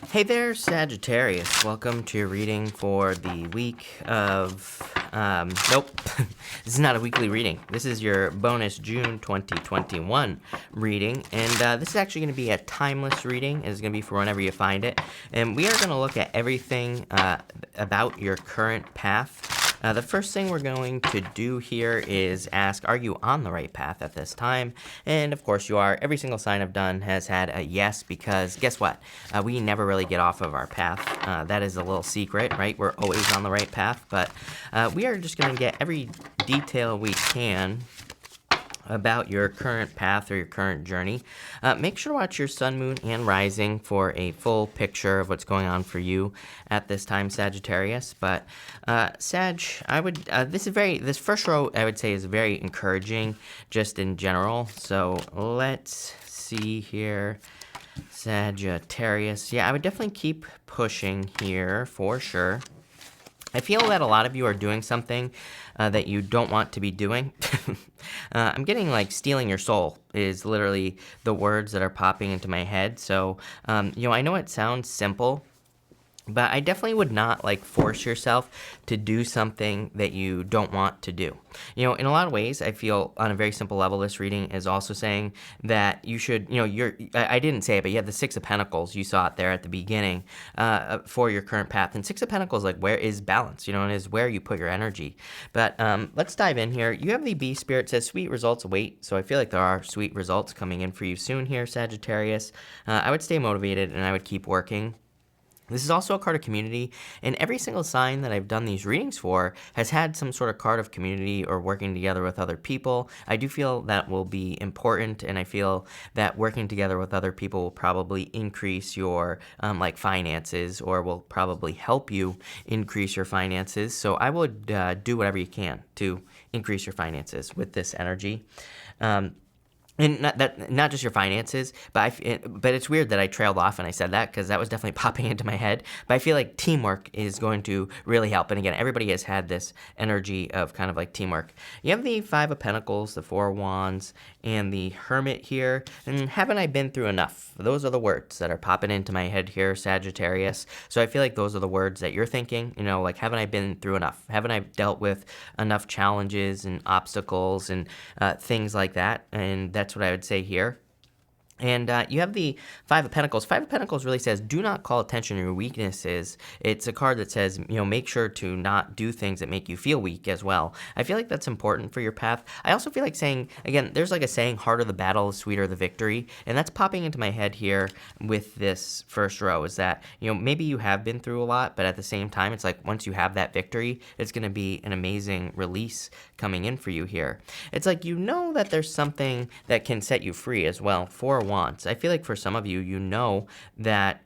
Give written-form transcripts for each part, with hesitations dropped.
Hey there, Sagittarius. Welcome to your reading for the week of. Nope, this is not a weekly reading. This is your bonus June 2021 reading, and this is actually going to be a timeless reading. It's going to be for whenever you find it. And we are going to look at everything about your current path. The first thing we're going to do here is ask, are you on the right path at this time? And of course you are. Every single sign I've done has had a yes, because guess what? We never really get off of our path. That is a little secret, right? We're always on the right path, but we are just going to get every detail we can about your current path or your current journey. Make sure to watch your sun, moon, and rising for a full picture of what's going on for you at this time, Sagittarius. But Sag, I would this first row I would say is very encouraging, just in general. So let's see here. Sagittarius. Yeah, I would definitely keep pushing here for sure. I feel that a lot of you are doing something that you don't want to be doing. I'm getting like stealing your soul is literally the words that are popping into my head. So, I know it sounds simple, but I definitely would not like force yourself to do something that you don't want to do. In a lot of ways, I feel on a very simple level, this reading is also saying that you should, I didn't say it, but you have the Six of Pentacles. You saw it there at the beginning for your current path. And Six of Pentacles, like, where is balance, and is where you put your energy. But let's dive in here. You have the Bee Spirit says sweet results await. So I feel like there are sweet results coming in for you soon here, Sagittarius. I would stay motivated and I would keep working. This is also a card of community, and every single sign that I've done these readings for has had some sort of card of community or working together with other people. I do feel that will be important, and I feel that working together with other people will probably increase your finances, or will probably help you increase your finances. So I would do whatever you can to increase your finances with this energy. And not just your finances, but it's weird that I trailed off and I said that, because that was definitely popping into my head. But I feel like teamwork is going to really help. And again, everybody has had this energy of kind of like teamwork. You have the Five of Pentacles, the Four of Wands, and the Hermit here. And haven't I been through enough? Those are the words that are popping into my head here, Sagittarius. So I feel like those are the words that you're thinking. Like, haven't I been through enough? Haven't I dealt with enough challenges and obstacles and things like that? And that's what I would say here. And you have the Five of Pentacles. Five of Pentacles really says, do not call attention to your weaknesses. It's a card that says, make sure to not do things that make you feel weak as well. I feel like that's important for your path. I also feel like saying, again, there's like a saying, harder the battle, sweeter the victory. And that's popping into my head here with this first row, is that, maybe you have been through a lot, but at the same time, it's like once you have that victory, it's going to be an amazing release coming in for you here. It's like, that there's something that can set you free as well. For Wands. I feel like for some of you, that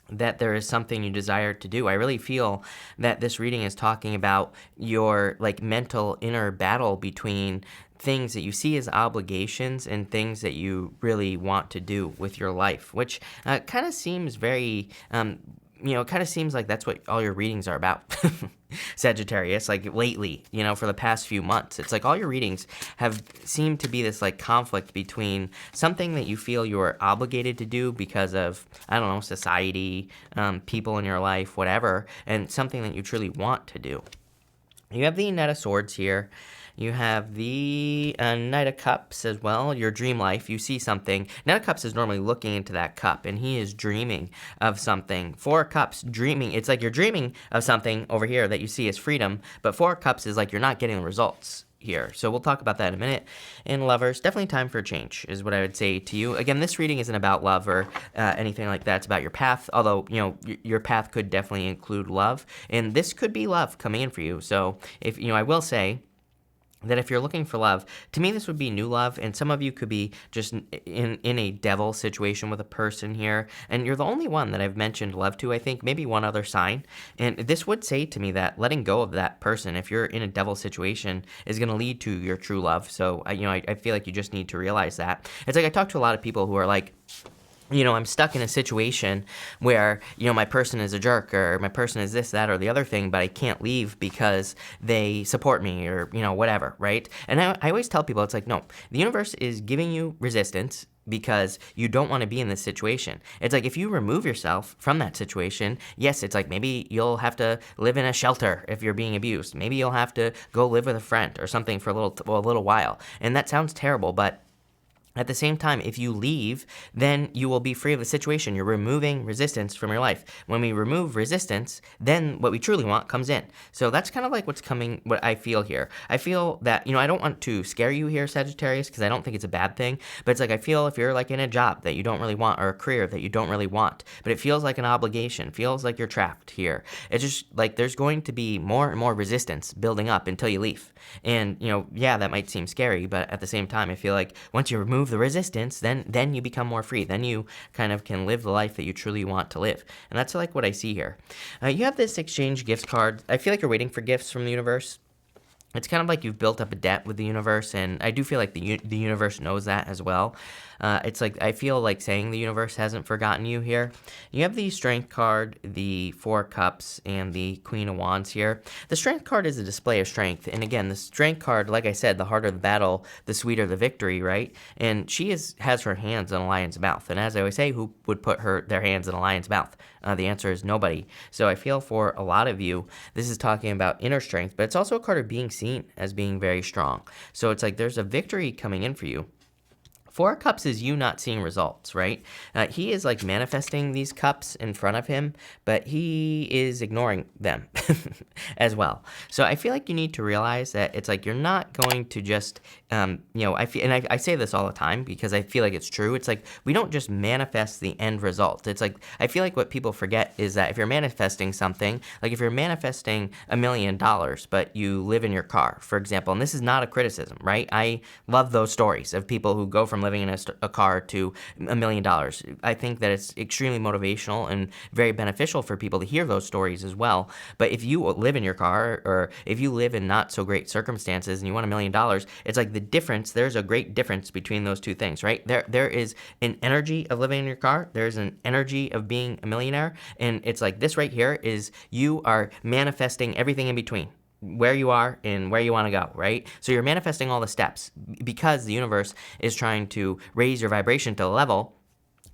there is something you desire to do. I really feel that this reading is talking about your like mental inner battle between things that you see as obligations and things that you really want to do with your life, which kind of seems very it kind of seems like that's what all your readings are about, Sagittarius, like lately, for the past few months. It's like all your readings have seemed to be this like conflict between something that you feel you're obligated to do because of, I don't know, society, people in your life, whatever, and something that you truly want to do. You have the Knight of Swords here. You have the Knight of Cups as well, your dream life. You see something. Knight of Cups is normally looking into that cup, and he is dreaming of something. Four of Cups, dreaming. It's like you're dreaming of something over here that you see as freedom, but Four of Cups is like you're not getting the results here. So we'll talk about that in a minute. And lovers, definitely time for a change is what I would say to you. Again, this reading isn't about love or anything like that. It's about your path, although, your path could definitely include love, and this could be love coming in for you. So if, I will say that if you're looking for love, to me this would be new love, and some of you could be just in a devil situation with a person here, and you're the only one that I've mentioned love to, I think, maybe one other sign, and this would say to me that letting go of that person, if you're in a devil situation, is going to lead to your true love. So, I feel like you just need to realize that. It's like I talk to a lot of people who are like, I'm stuck in a situation where, my person is a jerk, or my person is this, that, or the other thing, but I can't leave because they support me, or, whatever, right? And I always tell people, it's like, no, the universe is giving you resistance. because you don't want to be in this situation. It's like if you remove yourself from that situation, yes, it's like maybe you'll have to live in a shelter if you're being abused. Maybe you'll have to go live with a friend or something for a little while. And that sounds terrible, but at the same time, if you leave, then you will be free of the situation. You're removing resistance from your life. When we remove resistance, then what we truly want comes in. So that's kind of like what I feel here. I feel that, I don't want to scare you here, Sagittarius, because I don't think it's a bad thing. But it's like I feel if you're like in a job that you don't really want or a career that you don't really want, but it feels like an obligation, feels like you're trapped here. It's just like there's going to be more and more resistance building up until you leave. And, yeah, that might seem scary, but at the same time, I feel like once you remove the resistance, then you become more free. Then you kind of can live the life that you truly want to live. And that's like what I see here. You have this exchange gifts card. I feel like you're waiting for gifts from the universe. It's kind of like you've built up a debt with the universe, and I do feel like the universe knows that as well. It's like I feel like saying the universe hasn't forgotten you here. You have the Strength card, the Four Cups, and the Queen of Wands here. The Strength card is a display of strength, and again, the Strength card, like I said, the harder the battle, the sweeter the victory, right? And she has her hands in a lion's mouth, and as I always say, who would put their hands in a lion's mouth? The answer is nobody. So I feel for a lot of you, this is talking about inner strength, but it's also a card of being seen as being very strong. So it's like there's a victory coming in for you. Four of Cups is you not seeing results, right? He is like manifesting these cups in front of him, but he is ignoring them as well. So I feel like you need to realize that it's like you're not going to just, I say this all the time because I feel like it's true. It's like we don't just manifest the end result. It's like I feel like what people forget is that if you're manifesting something, like if you're manifesting $1 million, but you live in your car, for example, and this is not a criticism, right? I love those stories of people who go from living in a car to $1 million. I think that it's extremely motivational and very beneficial for people to hear those stories as well. But if you live in your car or if you live in not so great circumstances and you want $1 million, it's like the difference, there's a great difference between those two things, right? There is an energy of living in your car. There's an energy of being a millionaire. And it's like this right here is you are manifesting everything in between, where you are and where you want to go, right? So you're manifesting all the steps because the universe is trying to raise your vibration to the level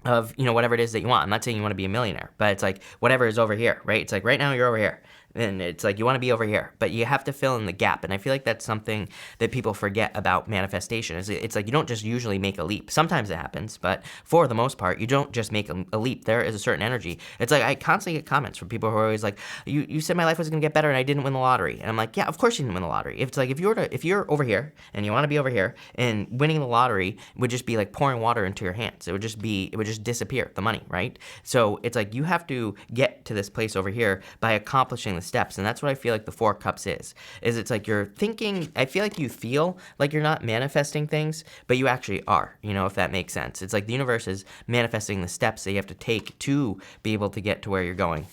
of, whatever it is that you want. I'm not saying you want to be a millionaire, but it's like whatever is over here, right? It's like right now you're over here. And it's like you want to be over here, but you have to fill in the gap. And I feel like that's something that people forget about manifestation. It's like you don't just usually make a leap. Sometimes it happens, but for the most part, you don't just make a leap. There is a certain energy. It's like I constantly get comments from people who are always like, you said my life was going to get better and I didn't win the lottery. And I'm like, yeah, of course you didn't win the lottery. If it's like if you're over here and you want to be over here, and winning the lottery would just be like pouring water into your hands. It would just disappear, the money, right? So it's like you have to get to this place over here by accomplishing the steps, and that's what I feel like the Four Cups is it's like you're thinking, I feel like you feel like you're not manifesting things, but you actually are, if that makes sense. It's like the universe is manifesting the steps that you have to take to be able to get to where you're going.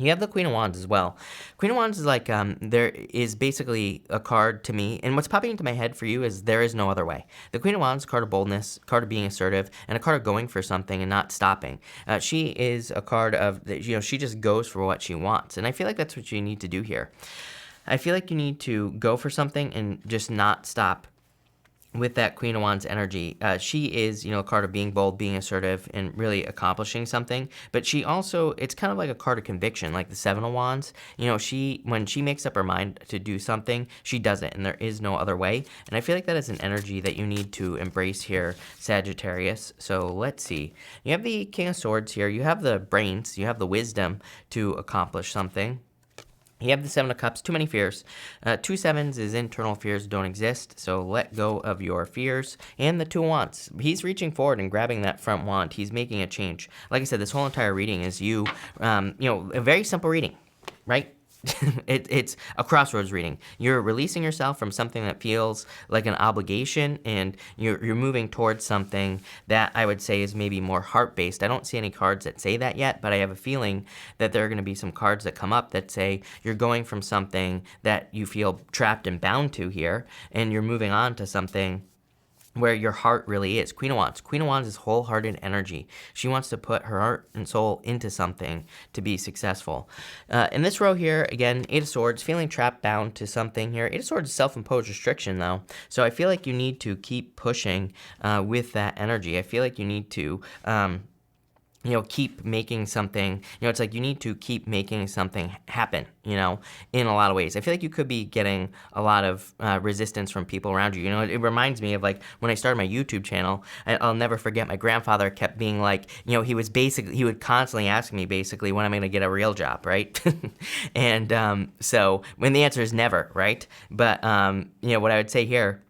You have the Queen of Wands as well. Queen of Wands is like, there is basically a card to me, and what's popping into my head for you is there is no other way. The Queen of Wands, card of boldness, card of being assertive, and a card of going for something and not stopping. She is a card of, she just goes for what she wants, and I feel like that's what you need to do here. I feel like you need to go for something and just not stop. With that Queen of Wands energy, she is, a card of being bold, being assertive, and really accomplishing something. But she also, it's kind of like a card of conviction, like the Seven of Wands. When she makes up her mind to do something, she does it, and there is no other way. And I feel like that is an energy that you need to embrace here, Sagittarius. So let's see. You have the King of Swords here. You have the brains. You have the wisdom to accomplish something. You have the Seven of Cups, too many fears. 2 sevens is internal fears don't exist, so let go of your fears. And the Two of Wands. He's reaching forward and grabbing that front wand. He's making a change. Like I said, this whole entire reading is you, a very simple reading, right? It's a crossroads reading. You're releasing yourself from something that feels like an obligation, and you're moving towards something that I would say is maybe more heart-based. I don't see any cards that say that yet, but I have a feeling that there are going to be some cards that come up that say you're going from something that you feel trapped and bound to here, and you're moving on to something where your heart really is. Queen of Wands. Queen of Wands is wholehearted energy. She wants to put her heart and soul into something to be successful. In this row here, again, Eight of Swords, feeling trapped down to something here. Eight of Swords is self-imposed restriction, though. So I feel like you need to keep pushing with that energy. I feel like you need to keep making something, it's like you need to keep making something happen, in a lot of ways. I feel like you could be getting a lot of resistance from people around you. It reminds me of like when I started my YouTube channel. I'll never forget my grandfather kept being like, he would constantly ask me basically when I'm going to get a real job, right? And so when the answer is never, right? But, what I would say here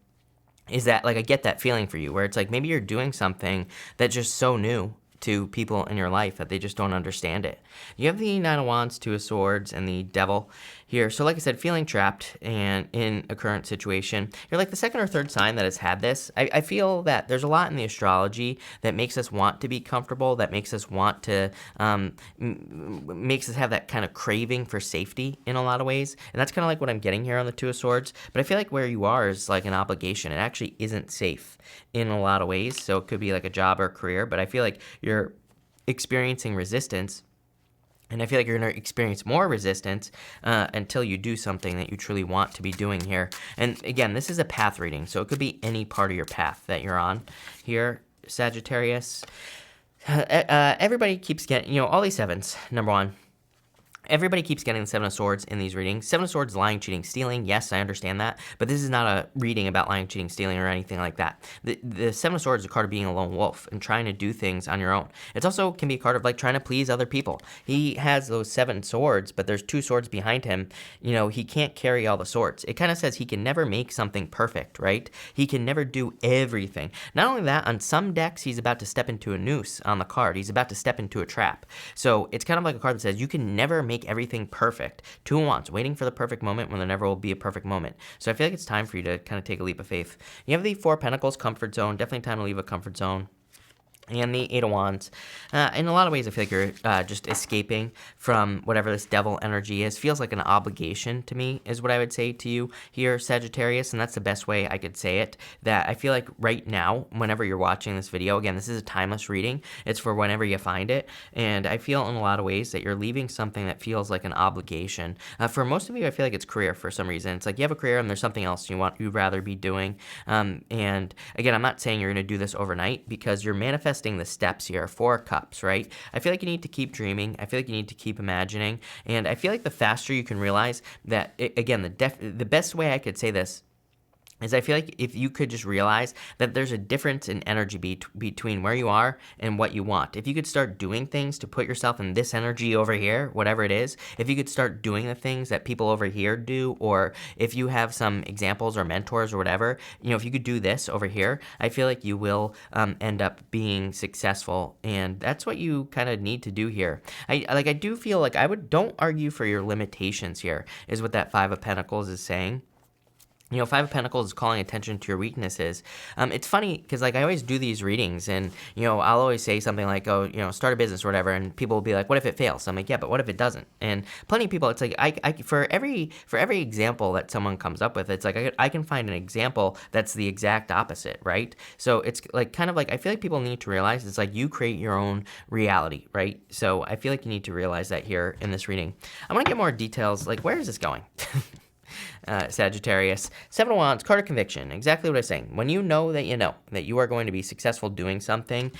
is that like I get that feeling for you where it's like maybe you're doing something that's just so new to people in your life that they just don't understand it. You have the Nine of Wands, Two of Swords, and the Devil here. So like I said, feeling trapped and in a current situation. You're like the second or third sign that has had this. I feel that there's a lot in the astrology that makes us want to be comfortable, that makes us want to, makes us have that kind of craving for safety in a lot of ways. And that's kind of like what I'm getting here on the Two of Swords. But I feel like where you are is like an obligation. It actually isn't safe in a lot of ways. So it could be like a job or a career, but I feel like you're experiencing resistance. And I feel like you're going to experience more resistance until you do something that you truly want to be doing here. And again, this is a path reading, so it could be any part of your path that you're on here, Sagittarius. Everybody keeps getting, all these sevens, number one. Everybody keeps getting the Seven of Swords in these readings. Seven of Swords, lying, cheating, stealing. Yes, I understand that. But this is not a reading about lying, cheating, stealing, or anything like that. The Seven of Swords is a card of being a lone wolf and trying to do things on your own. It also can be a card of like trying to please other people. He has those 7 swords, but there's 2 swords behind him. He can't carry all the swords. It kind of says he can never make something perfect, right? He can never do everything. Not only that, on some decks, he's about to step into a noose on the card. He's about to step into a trap. So it's kind of like a card that says you can never make everything perfect. Two of Wands, waiting for the perfect moment when there never will be a perfect moment. So I feel like it's time for you to kind of take a leap of faith. You have the Four of Pentacles, comfort zone. Definitely time to leave a comfort zone. And the Eight of Wands. In a lot of ways, I feel like you're just escaping from whatever this devil energy is. Feels like an obligation to me, is what I would say to you here, Sagittarius. And that's the best way I could say it. That I feel like right now, whenever you're watching this video, again, this is a timeless reading. It's for whenever you find it. And I feel in a lot of ways that you're leaving something that feels like an obligation. For most of you, I feel like it's career for some reason. It's like you have a career and there's something else you'd rather be doing. And again, I'm not saying you're going to do this overnight because you're manifesting the steps here. 4 cups, right? I feel like you need to keep dreaming. I feel like you need to keep imagining. And I feel like the faster you can realize that, again, the best way I could say this is I feel like if you could just realize that there's a difference in energy between where you are and what you want. If you could start doing things to put yourself in this energy over here, whatever it is, if you could start doing the things that people over here do, or if you have some examples or mentors or whatever, if you could do this over here, I feel like you will end up being successful. And that's what you kind of need to do here. I do feel like don't argue for your limitations here, is what that Five of Pentacles is saying. Five of Pentacles is calling attention to your weaknesses. It's funny because I always do these readings and, I'll always say something like, start a business or whatever. And people will be like, what if it fails? I'm like, yeah, but what if it doesn't? And plenty of people, it's like, for every example that someone comes up with, it's like, I can find an example that's the exact opposite, right? So it's like, kind of like, I feel like people need to realize it's like you create your own reality, right? So I feel like you need to realize that here in this reading. I want to get more details. Like, where is this going? Sagittarius. 7 of Wands, card of conviction. Exactly what I was saying. When you know that you are going to be successful doing something,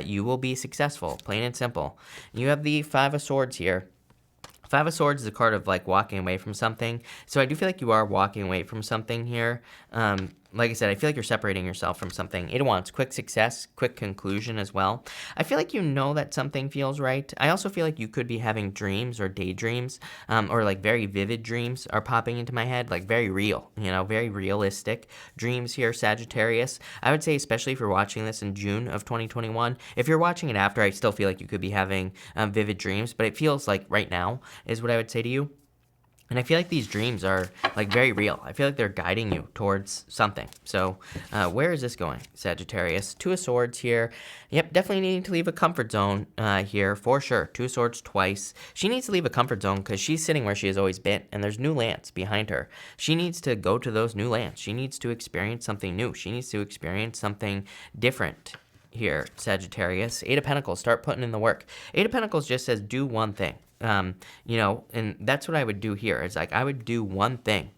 you will be successful, plain and simple. You have the 5 of Swords here. 5 of Swords is a card of like walking away from something. So I do feel like you are walking away from something here. Like I said, I feel like you're separating yourself from something. 8 of Wands, quick success, quick conclusion as well. I feel like that something feels right. I also feel like you could be having dreams or daydreams, or like very vivid dreams are popping into my head, like very real, very realistic dreams here, Sagittarius. I would say, especially if you're watching this in June of 2021. If you're watching it after, I still feel like you could be having vivid dreams, but it feels like right now is what I would say to you. And I feel like these dreams are like very real. I feel like they're guiding you towards something. So where is this going, Sagittarius? Two of Swords here. Yep, definitely needing to leave a comfort zone here for sure. Two of Swords twice. She needs to leave a comfort zone because she's sitting where she has always been, and there's new lands behind her. She needs to go to those new lands. She needs to experience something new. She needs to experience something different here, Sagittarius. Eight of Pentacles, start putting in the work. Eight of Pentacles just says do one thing. You know, and that's what I would do here. It's like I would do one thing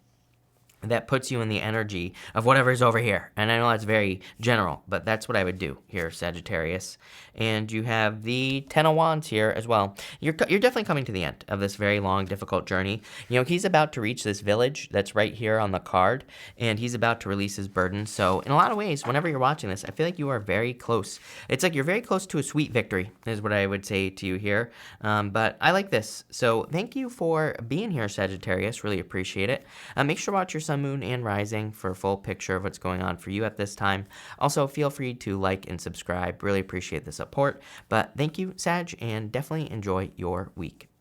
that puts you in the energy of whatever's over here. And I know that's very general, but that's what I would do here, Sagittarius. And you have the Ten of Wands here as well. You're definitely coming to the end of this very long, difficult journey. You know, he's about to reach this village that's right here on the card, and he's about to release his burden. So in a lot of ways, whenever you're watching this, I feel like you are very close. It's like you're very close to a sweet victory, is what I would say to you here. But I like this. So thank you for being here, Sagittarius. Really appreciate it. Make sure to watch your sun, moon, and rising for a full picture of what's going on for you at this time. Also, feel free to like and subscribe. Really appreciate the support. But thank you, Sag, and definitely enjoy your week.